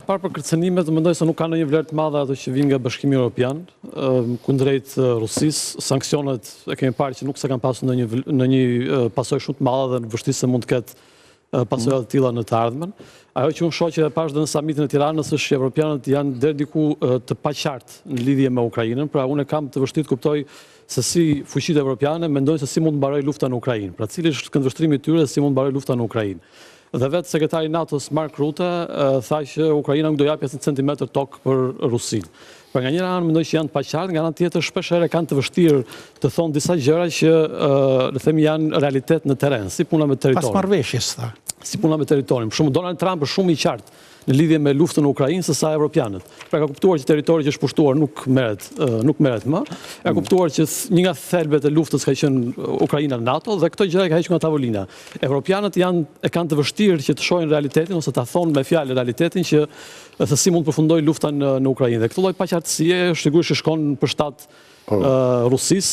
parë për kërcënimet, mendoj se nuk ka ndonjë vlerë të madhe ato që vijnë nga Bashkimi Evropian kundrejt Rusisë. Sanksionet e kemi parë që nuk se kanë pasur ndonjë pasojë shumë të madhe dhe vështirë se mund të ketë pasojë të tilla në të ardhmen. Ajo që unë shoh që e pash dhe në samitin e Tiranës është që evropianët janë deri diku të paqartë në lidhje me Ukrainën, pra unë kam të vështirë të kuptoj se si fuqitë evropiane mendojnë se si mund të mbarojë lufta në Ukrainë. Pra cili është këndvështrimi i tyre se si mund të mbarojë lufta në Ukrainë. Dhe vetë sekretari i NATO-s Mark Rutte tha që Ukraina nuk do japë asnjë centimetër tokë për Rusinë. Pra nga njëra anë mendoj që janë të paqartë, nga ana tjetër shpesh herë kanë të vështirë të thonë disa gjëra që le themi janë realitet në terren, si puna me territorin. Pas marrëveshjes tha. Si puna me territorin. Për shembull Donald Trump është shumë i qartë në lidhje me luftën në Ukrainë se sa evropianët. Pra ka kuptuar që territori që është pushtuar nuk merret më. Ka kuptuar që një nga thelbet e luftës ka qenë Ukraina në NATO dhe këto gjëra ka hequr nga tavolina. Evropianët kanë të vështirë që të shohin realitetin ose ta thonë me fjalë realitetin që se si mund të përfundojë lufta në Ukrainë. Dhe këtë lloj paqartësie sigurisht shkon për shtat Rusisë.